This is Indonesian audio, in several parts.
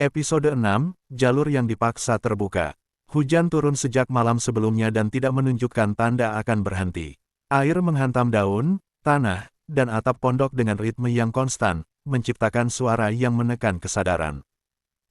Episode 6, Jalur yang dipaksa terbuka. Hujan turun sejak malam sebelumnya dan tidak menunjukkan tanda akan berhenti. Air menghantam daun, tanah, dan atap pondok dengan ritme yang konstan, menciptakan suara yang menekan kesadaran.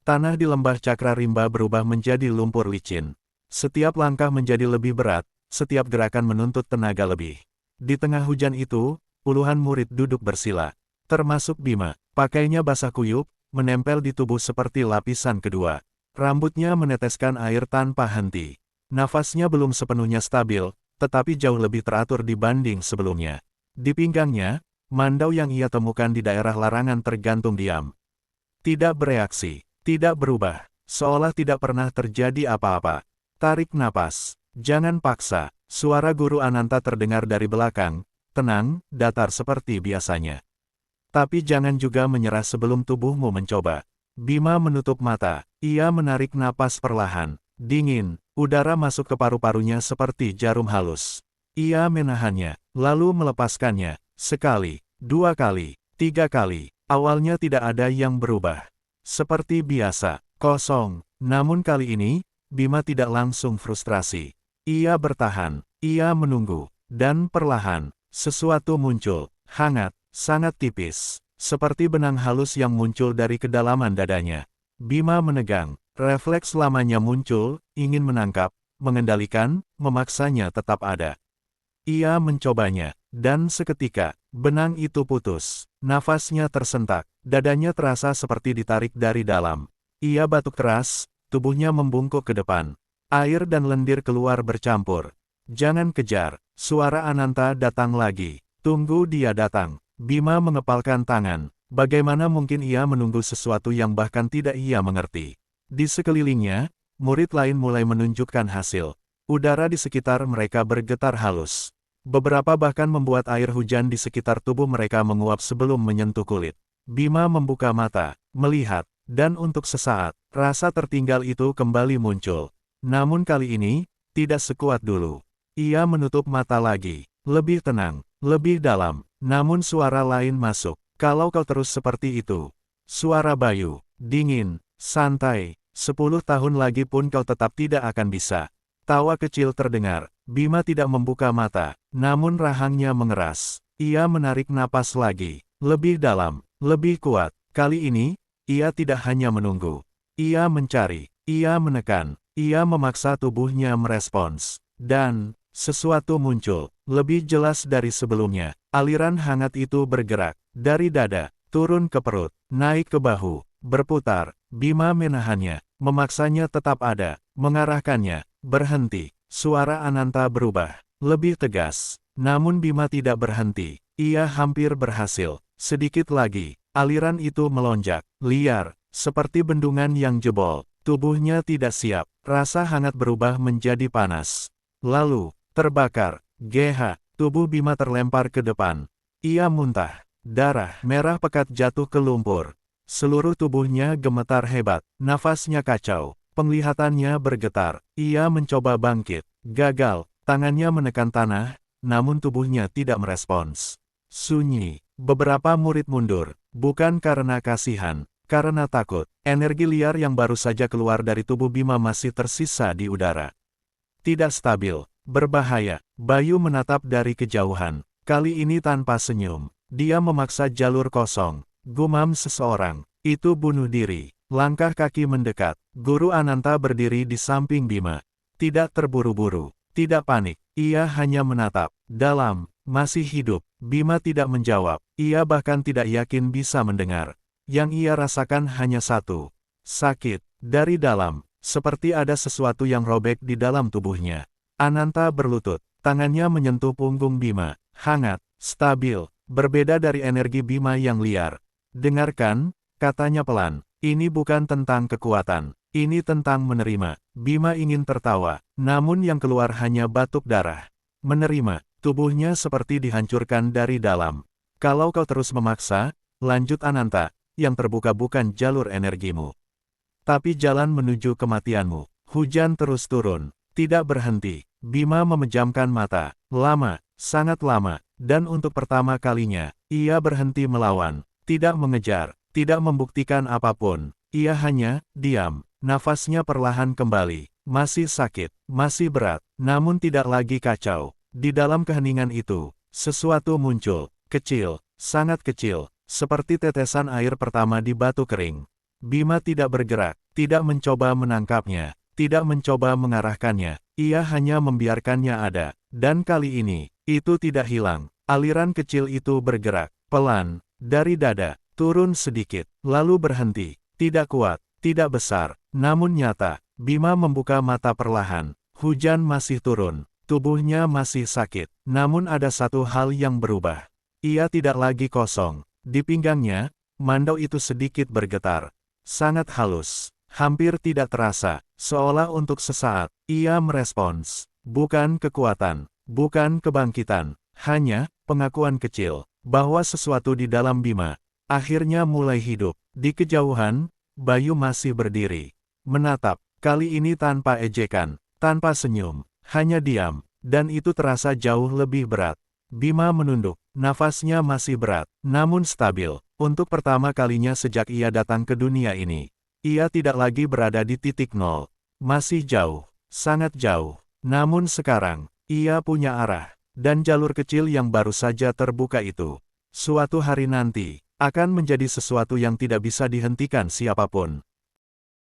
Tanah di lembah Cakra Rimba berubah menjadi lumpur licin. Setiap langkah menjadi lebih berat, setiap gerakan menuntut tenaga lebih. Di tengah hujan itu, puluhan murid duduk bersila. Termasuk Bima, pakainya basah kuyup, menempel di tubuh seperti lapisan kedua. Rambutnya meneteskan air tanpa henti. Nafasnya belum sepenuhnya stabil, tetapi jauh lebih teratur dibanding sebelumnya. Di pinggangnya, mandau yang ia temukan di daerah larangan tergantung diam. Tidak bereaksi, tidak berubah, seolah tidak pernah terjadi apa-apa. Tarik napas, jangan paksa. Suara Guru Ananta terdengar dari belakang, tenang, datar seperti biasanya. Tapi jangan juga menyerah sebelum tubuhmu mencoba. Bima menutup mata, ia menarik napas perlahan, dingin, udara masuk ke paru-parunya seperti jarum halus. Ia menahannya, lalu melepaskannya, sekali, dua kali, tiga kali. Awalnya tidak ada yang berubah. Seperti biasa, kosong, namun kali ini, Bima tidak langsung frustrasi. Ia bertahan, ia menunggu, dan perlahan, sesuatu muncul, hangat, sangat tipis, seperti benang halus yang muncul dari kedalaman dadanya. Bima menegang, refleks lamanya muncul, ingin menangkap, mengendalikan, memaksanya tetap ada. Ia mencobanya, dan seketika, benang itu putus. Nafasnya tersentak, dadanya terasa seperti ditarik dari dalam. Ia batuk keras, tubuhnya membungkuk ke depan. Air dan lendir keluar bercampur. Jangan kejar, suara Ananta datang lagi. Tunggu dia datang. Bima mengepalkan tangan. Bagaimana mungkin ia menunggu sesuatu yang bahkan tidak ia mengerti. Di sekelilingnya, murid lain mulai menunjukkan hasil. Udara di sekitar mereka bergetar halus. Beberapa bahkan membuat air hujan di sekitar tubuh mereka menguap sebelum menyentuh kulit. Bima membuka mata, melihat, dan untuk sesaat, rasa tertinggal itu kembali muncul. Namun kali ini, tidak sekuat dulu. Ia menutup mata lagi, lebih tenang, lebih dalam. Namun suara lain masuk. Kalau kau terus seperti itu. Suara Bayu, dingin, santai. 10 tahun lagi pun kau tetap tidak akan bisa. Tawa kecil terdengar. Bima tidak membuka mata, namun rahangnya mengeras. Ia menarik napas lagi, lebih dalam, lebih kuat. Kali ini, ia tidak hanya menunggu. Ia mencari, ia menekan, ia memaksa tubuhnya merespons. Dan, sesuatu muncul, lebih jelas dari sebelumnya. Aliran hangat itu bergerak, dari dada, turun ke perut, naik ke bahu, berputar. Bima menahannya, memaksanya tetap ada, mengarahkannya, berhenti. Suara Ananta berubah, lebih tegas. Namun Bima tidak berhenti, ia hampir berhasil. Sedikit lagi, aliran itu melonjak, liar, seperti bendungan yang jebol. Tubuhnya tidak siap, rasa hangat berubah menjadi panas. Lalu, terbakar, tubuh Bima terlempar ke depan. Ia muntah, darah merah pekat jatuh ke lumpur. Seluruh tubuhnya gemetar hebat, nafasnya kacau, penglihatannya bergetar. Ia mencoba bangkit, gagal, tangannya menekan tanah, namun tubuhnya tidak merespons. Sunyi, beberapa murid mundur, bukan karena kasihan, karena takut. Energi liar yang baru saja keluar dari tubuh Bima masih tersisa di udara. Tidak stabil. Berbahaya. Bayu menatap dari kejauhan. Kali ini tanpa senyum. Dia memaksa jalur kosong. Gumam seseorang. Itu bunuh diri. Langkah kaki mendekat. Guru Ananta berdiri di samping Bima. Tidak terburu-buru. Tidak panik. Ia hanya menatap. Dalam. Masih hidup. Bima tidak menjawab. Ia bahkan tidak yakin bisa mendengar. Yang ia rasakan hanya satu. Sakit. Dari dalam. Seperti ada sesuatu yang robek di dalam tubuhnya. Ananta berlutut, tangannya menyentuh punggung Bima, hangat, stabil, berbeda dari energi Bima yang liar. Dengarkan, katanya pelan, ini bukan tentang kekuatan, ini tentang menerima. Bima ingin tertawa, namun yang keluar hanya batuk darah. Menerima, tubuhnya seperti dihancurkan dari dalam. Kalau kau terus memaksa, lanjut Ananta, yang terbuka bukan jalur energimu, tapi jalan menuju kematianmu. Hujan terus turun, tidak berhenti. Bima memejamkan mata, lama, sangat lama, dan untuk pertama kalinya, ia berhenti melawan, tidak mengejar, tidak membuktikan apapun. Ia hanya diam. Nafasnya perlahan kembali. Masih sakit, masih berat, namun tidak lagi kacau. Di dalam keheningan itu, sesuatu muncul, kecil, sangat kecil, seperti tetesan air pertama di batu kering. Bima tidak bergerak, tidak mencoba menangkapnya, tidak mencoba mengarahkannya. Ia hanya membiarkannya ada. Dan kali ini, itu tidak hilang. Aliran kecil itu bergerak, pelan, dari dada, turun sedikit, lalu berhenti. Tidak kuat, tidak besar, namun nyata. Bima membuka mata perlahan. Hujan masih turun. Tubuhnya masih sakit. Namun ada satu hal yang berubah. Ia tidak lagi kosong. Di pinggangnya, mandau itu sedikit bergetar. Sangat halus. Hampir tidak terasa. Seolah untuk sesaat, ia merespons. Bukan kekuatan. Bukan kebangkitan. Hanya, pengakuan kecil. Bahwa sesuatu di dalam Bima akhirnya mulai hidup. Di kejauhan, Bayu masih berdiri. Menatap. Kali ini tanpa ejekan, tanpa senyum, hanya diam, dan itu terasa jauh lebih berat. Bima menunduk, nafasnya masih berat, namun stabil. Untuk pertama kalinya sejak ia datang ke dunia ini, ia tidak lagi berada di titik nol. Masih jauh, sangat jauh. Namun sekarang, ia punya arah, dan jalur kecil yang baru saja terbuka itu. Suatu hari nanti, akan menjadi sesuatu yang tidak bisa dihentikan siapapun.